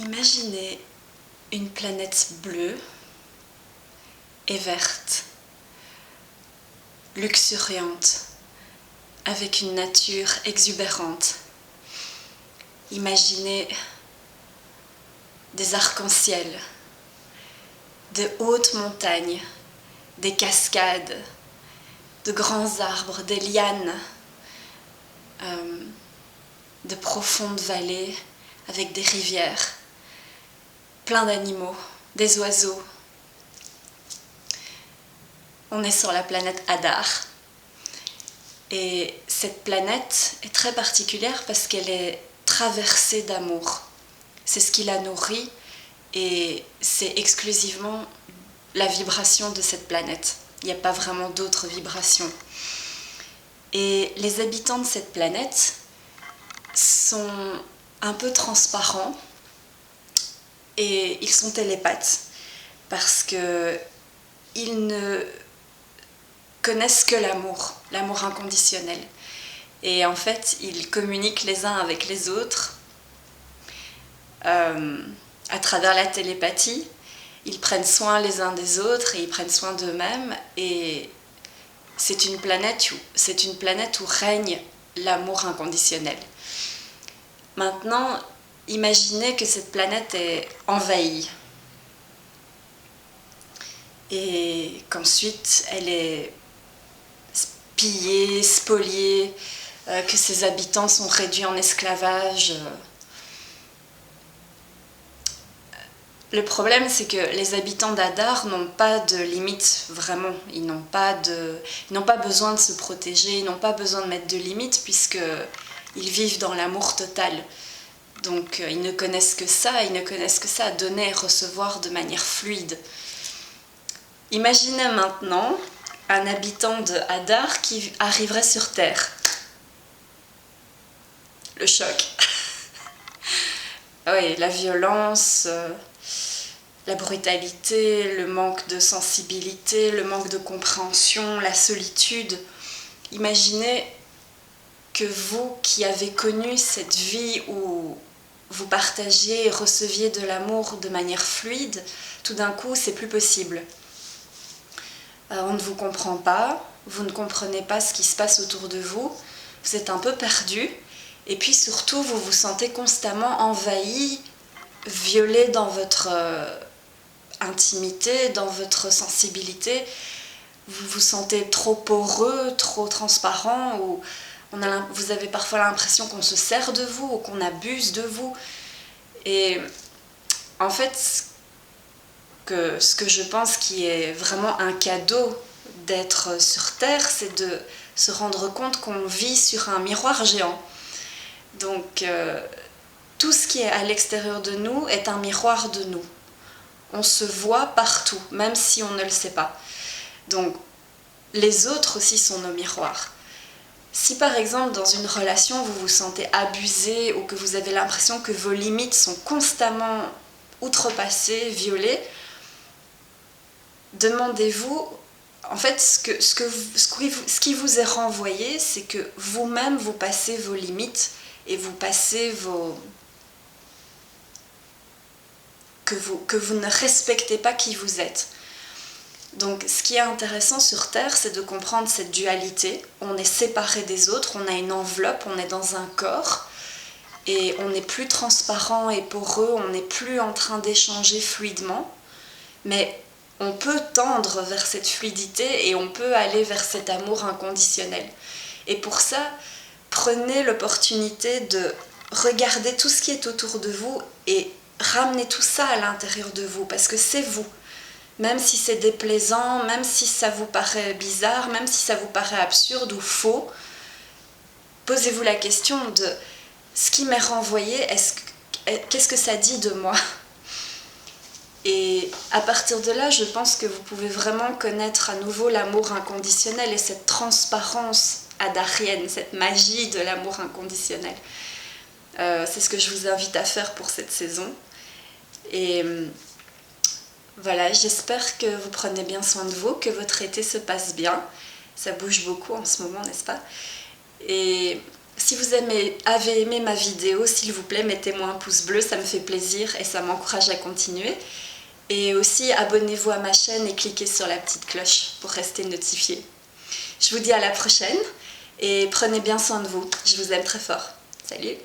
Imaginez une planète bleue et verte, luxuriante, avec une nature exubérante. Imaginez des arcs-en-ciel, de hautes montagnes, des cascades, de grands arbres, des lianes, de profondes vallées avec des rivières, plein d'animaux, des oiseaux. On est sur la planète Hadar. Et cette planète est très particulière parce qu'elle est traversée d'amour. C'est ce qui la nourrit et c'est exclusivement la vibration de cette planète. Il n'y a pas vraiment d'autres vibrations. Et les habitants de cette planète sont un peu transparents et ils sont télépathes parce qu'ils ne connaissent que l'amour inconditionnel. Et en fait, ils communiquent les uns avec les autres à travers la télépathie. Ils prennent soin les uns des autres et ils prennent soin d'eux-mêmes. Et c'est une planète où règne l'amour inconditionnel. Maintenant, imaginez que cette planète est envahie. Et qu'ensuite, elle est pillée, spoliée, que ses habitants sont réduits en esclavage. Le problème, c'est que les habitants d'Hadar n'ont pas de limites, vraiment. Ils n'ont pas besoin de se protéger, ils n'ont pas besoin de mettre de limites, puisqu'ils vivent dans l'amour total. Donc, ils ne connaissent que ça, donner et recevoir de manière fluide. Imaginez maintenant un habitant de Hadar qui arriverait sur Terre. Le choc. Oui, la violence, la brutalité, le manque de sensibilité, le manque de compréhension, la solitude. Imaginez que vous qui avez connu cette vie où vous partagiez et receviez de l'amour de manière fluide, tout d'un coup, c'est plus possible. On ne vous comprend pas, vous ne comprenez pas ce qui se passe autour de vous, vous êtes un peu perdu, et puis surtout vous vous sentez constamment envahi, violé dans votre intimité, dans votre sensibilité, vous vous sentez trop poreux, trop transparent, ou vous avez parfois l'impression qu'on se sert de vous ou qu'on abuse de vous. Et en fait, ce que je pense qui est vraiment un cadeau d'être sur Terre, c'est de se rendre compte qu'on vit sur un miroir géant. Donc, tout ce qui est à l'extérieur de nous est un miroir de nous. On se voit partout, même si on ne le sait pas. Donc, les autres aussi sont nos miroirs. Si par exemple, dans une relation, vous vous sentez abusé ou que vous avez l'impression que vos limites sont constamment outrepassées, violées, demandez-vous, en fait, ce qui vous est renvoyé, c'est que vous-même, vous passez vos limites et vous passez que vous ne respectez pas qui vous êtes. Donc, ce qui est intéressant sur Terre, c'est de comprendre cette dualité. On est séparé des autres, on a une enveloppe, on est dans un corps, et on n'est plus transparent et poreux, on n'est plus en train d'échanger fluidement, mais on peut tendre vers cette fluidité et on peut aller vers cet amour inconditionnel. Et pour ça, prenez l'opportunité de regarder tout ce qui est autour de vous et ramenez tout ça à l'intérieur de vous, parce que c'est vous. Même si c'est déplaisant, même si ça vous paraît bizarre, même si ça vous paraît absurde ou faux, posez-vous la question de ce qui m'est renvoyé, qu'est-ce que ça dit de moi ? Et à partir de là, je pense que vous pouvez vraiment connaître à nouveau l'amour inconditionnel et cette transparence hadarienne, cette magie de l'amour inconditionnel. C'est ce que je vous invite à faire pour cette saison. Et voilà, j'espère que vous prenez bien soin de vous, que votre été se passe bien. Ça bouge beaucoup en ce moment, n'est-ce pas ? Et Si vous avez aimé ma vidéo, s'il vous plaît, mettez-moi un pouce bleu, ça me fait plaisir et ça m'encourage à continuer. Et aussi, abonnez-vous à ma chaîne et cliquez sur la petite cloche pour rester notifié. Je vous dis à la prochaine et prenez bien soin de vous. Je vous aime très fort. Salut!